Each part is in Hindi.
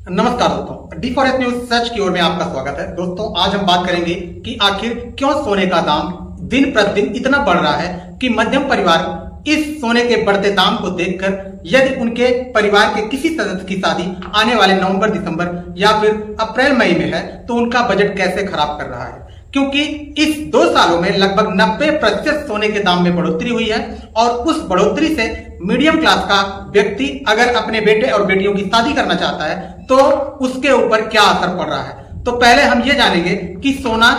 नमस्कार दोस्तों, D4S न्यूज सच की ओर में आपका स्वागत है। दोस्तों, आज हम बात करेंगे कि आखिर क्यों सोने का दाम दिन प्रतिदिन इतना बढ़ रहा है कि मध्यम परिवार इस सोने के बढ़ते दाम को देखकर यदि उनके परिवार के किसी सदस्य की शादी आने वाले नवंबर, दिसंबर या फिर अप्रैल मई में है तो उनका बजट कैसे खराब कर रहा है। क्योंकि इस 2 सालों में लगभग 90% सोने के दाम में बढ़ोतरी हुई है और उस बढ़ोतरी से मीडियम क्लास का व्यक्ति अगर अपने बेटे और बेटियों की शादी करना चाहता है तो उसके ऊपर क्या असर पड़ रहा है। तो पहले हम ये जानेंगे कि सोना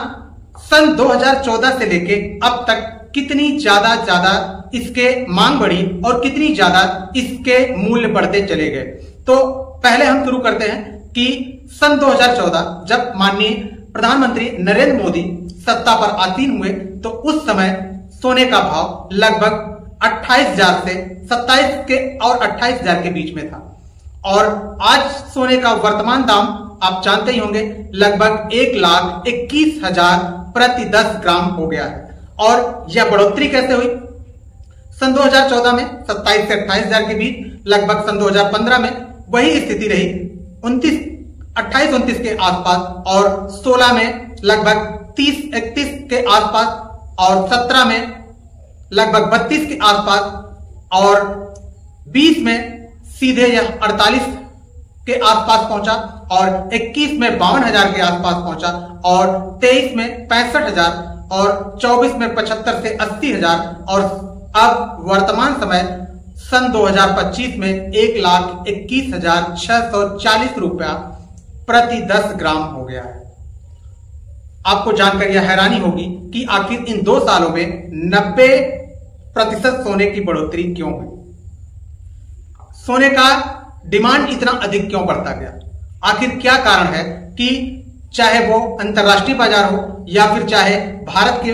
सन 2014 से लेके अब तक कितनी ज्यादा इसके मांग बढ़ी और कितनी ज्यादा इसके मूल्य बढ़ते चले गए। तो पहले हम शुरू करते हैं कि सन 2014 जब माननीय प्रधानमंत्री नरेंद्र मोदी सत्ता पर आसीन हुए तो उस समय सोने का भाव लगभग 28,000 से 27 के और 28,000 के बीच में था और आज सोने का वर्तमान दाम आप जानते ही होंगे लगभग 1,21,000 प्रति 10 ग्राम हो गया है। और यह बढ़ोतरी कैसे हुई? सन 2014 में 27 से 28,000 के बीच, लगभग सन 2015 में वही स्थिति रही 28-29 के आसपास और 16 में लगभग 30-31 के आसपास और 17 में लगभग 32 के आसपास और 20 में सीधे यह 48 के आसपास पहुंचा और 21 में 52,000 के आसपास पहुंचा और 23 में 65,000 और 24 में 75 से 80,000 और अब वर्तमान समय सन 2025 में 1,21,640 रुपया प्रति 10 ग्राम हो गया है। आपको जानकर यह हैरानी होगी कि आखिर इन 2 सालों में 90% सोने की बढ़ोतरी क्यों हुई। सोने का डिमांड इतना अधिक क्यों बढ़ता गया? आखिर क्या कारण है कि चाहे वो अंतरराष्ट्रीय बाजार हो या फिर चाहे भारत के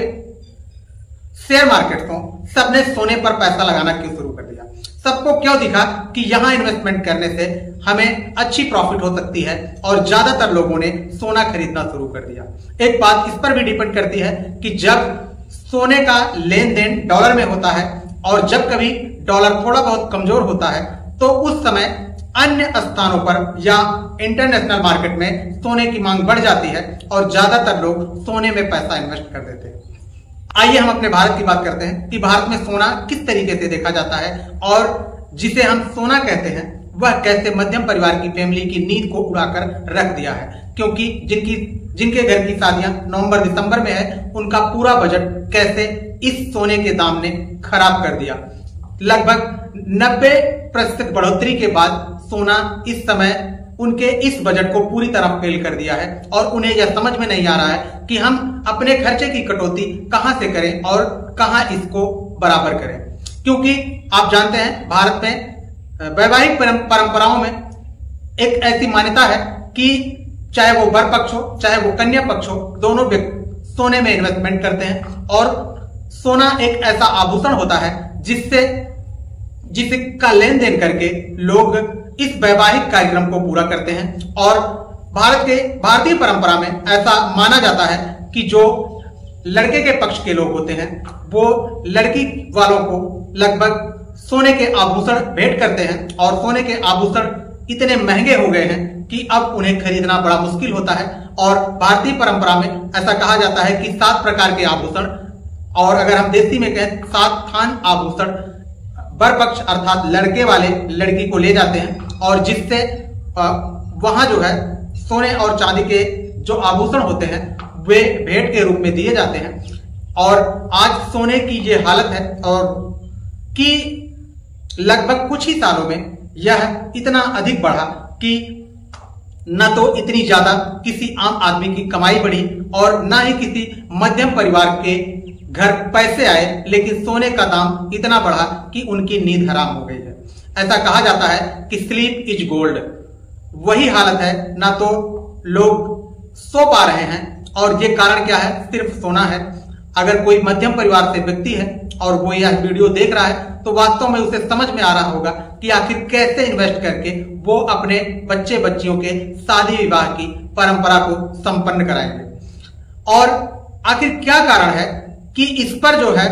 शेयर मार्केट हो, सबने सोने पर पैसा लगाना क्यों शुरू कर दिया? सबको क्यों दिखा कि यहां इन्वेस्टमेंट करने से हमें अच्छी प्रॉफिट हो सकती है और ज्यादातर लोगों ने सोना खरीदना शुरू कर दिया। एक बात इस पर भी डिपेंड करती है कि जब सोने का लेन देन डॉलर में होता है और जब कभी डॉलर थोड़ा बहुत कमजोर होता है तो उस समय अन्य स्थानों पर या इंटरनेशनल मार्केट में सोने की मांग बढ़ जाती है और ज्यादातर लोग सोने में पैसा इन्वेस्ट कर देते हैं। आइए हम अपने भारत की बात करते हैं कि भारत में सोना किस तरीके से देखा जाता है और जिसे हम सोना कहते हैं वह कैसे मध्यम परिवार की फैमिली की नींद को उड़ाकर रख दिया है। क्योंकि जिनके घर की शादियां नवंबर, दिसंबर में है, उनका पूरा बजट कैसे इस सोने के दाम ने खराब कर दिया। लगभग 90% बढ़ोतरी के बाद सोना इस समय उनके इस बजट को पूरी तरह फेल कर दिया है और उन्हें यह समझ में नहीं आ रहा है कि हम अपने खर्चे की कटौती कहां से करें और कहां इसको बराबर करें। क्योंकि आप जानते हैं भारत में वैवाहिक परंपराओं में एक ऐसी मान्यता है कि चाहे वो वर पक्ष हो चाहे वो कन्या पक्ष हो, दोनों सोने में इन्वेस्टमेंट करते हैं और सोना एक ऐसा आभूषण होता है जिसका लेन देन करके लोग इस वैवाहिक कार्यक्रम को पूरा करते हैं। और भारतीय परंपरा में ऐसा माना जाता है कि जो लड़के के पक्ष के लोग होते हैं वो लड़की वालों को लगभग सोने के आभूषण भेंट करते हैं और सोने के आभूषण इतने महंगे हो गए हैं कि अब उन्हें खरीदना बड़ा मुश्किल होता है। और भारतीय परंपरा में ऐसा कहा जाता है कि 7 प्रकार के आभूषण, और अगर हम देसी में कहें 7 थान आभूषण वर पक्ष अर्थात लड़के वाले लड़की को ले जाते हैं और जिससे वहां जो है सोने और चांदी के जो आभूषण होते हैं वे भेंट के रूप में दिए जाते हैं। और आज सोने की ये हालत है और कि लगभग कुछ ही सालों में यह इतना अधिक बढ़ा कि न तो इतनी ज्यादा किसी आम आदमी की कमाई बढ़ी और न ही किसी मध्यम परिवार के घर पैसे आए, लेकिन सोने का दाम इतना बढ़ा कि उनकी नींद हराम हो गई है। ऐसा कहा जाता है कि स्लीप इज गोल्ड। वही हालत है, ना तो लोग सो पा रहे हैं और ये कारण क्या है? सिर्फ सोना है। अगर कोई मध्यम परिवार से व्यक्ति है और वो यह वीडियो देख रहा है तो वास्तव में उसे समझ में आ रहा होगा कि आखिर कैसे इन्वेस्ट करके वो अपने बच्चे बच्चियों के शादी विवाह की परंपरा को संपन्न कराएंगे। और आखिर क्या कारण है कि इस पर जो है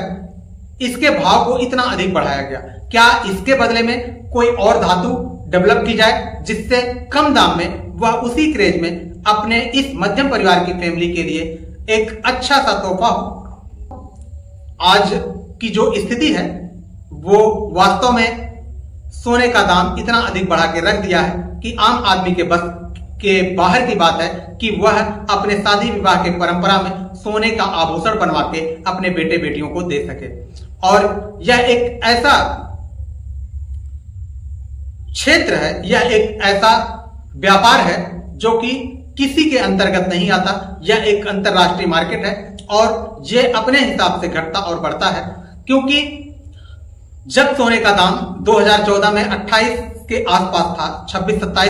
इसके भाव को इतना अधिक बढ़ाया गया? क्या इसके बदले में कोई और धातु डेवलप की जाए जिससे कम दाम में वह उसी क्रेज में अपने इस मध्यम परिवार की फैमिली के लिए एक अच्छा सा तोहफा हो। आज की जो स्थिति है वो वास्तव में सोने का दाम इतना अधिक बढ़ा के रख दिया है कि आम आदमी के बस के बाहर की बात है कि वह अपने शादी विवाह के परंपरा में सोने का आभूषण बनवा के अपने बेटे बेटियों को दे सके। और यह एक ऐसा क्षेत्र है, यह एक ऐसा व्यापार है जो कि किसी के अंतर्गत नहीं आता। यह एक अंतरराष्ट्रीय मार्केट है और यह अपने हिसाब से घटता और बढ़ता है, क्योंकि जब सोने का दाम 2014 में 28 के आसपास था, 26-27